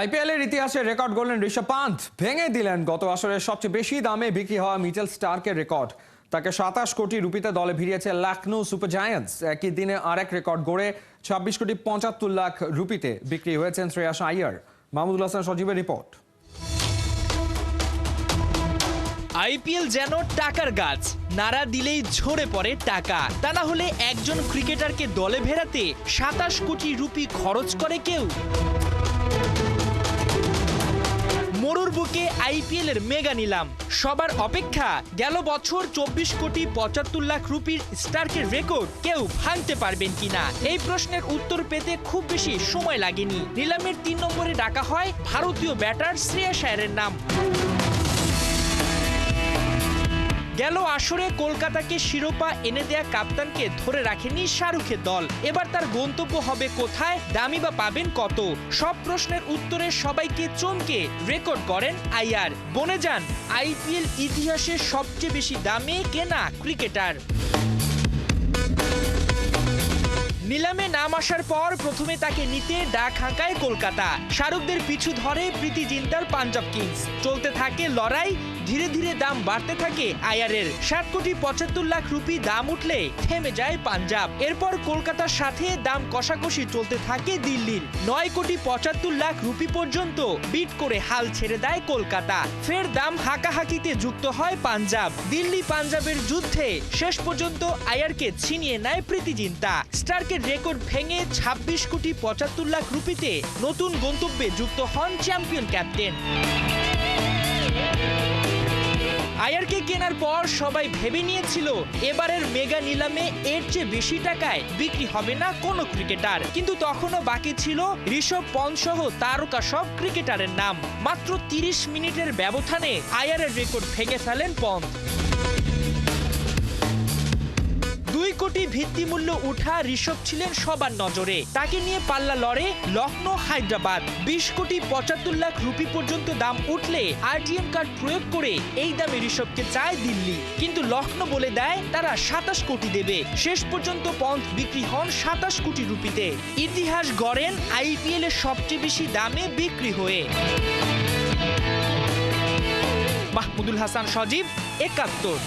IPL এর ইতিহাসে record গড়লেন ঋষভ পান্থ। ভেঙে দিলেন গত আসরের সবচেয়ে বেশি দামে বিক্রি হওয়া মিচেল স্টার্কের রেকর্ড। তাকে 27 কোটি রুপিতে দলে ভিড়িয়েছে লখনৌ সুপার জায়ান্টস। একই দিনে আরেক রেকর্ড গড়ে 26 কোটি 75 লাখ রুপিতে বিক্রি হয়েছেন শ্রেয়াস আইয়ার। মাহমুদুল হাসান সজীবের রিপোর্ট। আইপিএল যেন টাকার গাছ, নাড়া দিলেই ঝরে পড়ে টাকা। তা না হলে একজন ক্রিকেটারকে দলে ভেড়াতে 27 কোটি রুপি খরচ করে কেউ। মরুর বুকে আইপিএল এর মেগা নিলাম। সবার অপেক্ষা, গেল বছর 24 কোটি 75 লাখ রুপির স্টার্কের রেকর্ড কেউ ভাঙতে পারবেন কিনা। এই প্রশ্নের উত্তর পেতে খুব বেশি সময় লাগেনি। নিলামের 3 নম্বরে ডাকা হয় ভারতীয় ব্যাটার শ্রেয়াস আইয়ারের নাম। গেল আসরে কলকাতাকে শিরোপা এনে দেয়া কাপ্তানকে ধরে রাখেনি শাহরুখের দল। এবার তার গন্তব্য হবে কোথায়, দামি বা পাবেন কত? সব প্রশ্নের উত্তরে সবাইকে চমকে রেকর্ড করেন আইয়ার। বনে যান আইপিএল ইতিহাসের সবচেয়ে বেশি দামে কেনা ক্রিকেটার। নিলামে নাম আসার পর প্রথমে তাকে নিতে ডাক হাঁকায় কলকাতা। শাহরুখদের পিছু ধরে প্রীতি জিন্টার পাঞ্জাব কিংস। চলতে থাকে লড়াই, ধীরে ধীরে দাম বাড়তে থাকে আইয়ারের। 7 কোটি 75 লাখ রুপি দাম উঠলে থেমে যায় পাঞ্জাব। এরপর কলকাতার সাথে দাম কষাকষি চলতে থাকে দিল্লির। 9 কোটি 75 লাখ রুপি পর্যন্ত বিট করে হাল ছেড়ে দেয় কলকাতা। ফের দাম হাঁকাহাঁকিতে যুক্ত হয় পাঞ্জাব। দিল্লি পাঞ্জাবের যুদ্ধে শেষ পর্যন্ত আইয়ারকে ছিনিয়ে নেয় প্রীতি জিন্টা। স্টার্কের রেকর্ড ভেঙে 26 কোটি 75 লাখ রুপিতে নতুন গন্তব্যে যুক্ত হন চ্যাম্পিয়ন ক্যাপ্টেন। আইয়ারকে কেনার পর সবাই ভেবে নিয়েছিল এবারের মেগা নিলামে এর চেয়ে বেশি টাকায় বিক্রি হবে না কোনো ক্রিকেটার। কিন্তু তখনও বাকি ছিল ঋষভ পন্থ সহ তারকা সব ক্রিকেটারের নাম। মাত্র 30 মিনিটের ব্যবধানে আইয়ারের রেকর্ড ভেঙে ফেলেন পন্থ। 2 কোটি ভিত্তিমূল্য উঠা ঋষভ ছিলেন সবার নজরে। তাকে নিয়ে পাল্লা লড়ে লখনৌ হায়দ্রাবাদ। 20 কোটি 75 লাখ রুপি পর্যন্ত দাম উঠলে আরটিএম কার্ড প্রয়োগ করে এই দামে ঋষভকে চায় দিল্লি। কিন্তু লখনৌ বলে দেয় তারা 27 কোটি দেবে। শেষ পর্যন্ত পন্থ বিক্রি হন 27 কোটি রুপিতে। ইতিহাস গড়েন আইপিএল এর সবচেয়ে বেশি দামে বিক্রি হয়ে। মাহমুদুল হাসান সজীব, 71।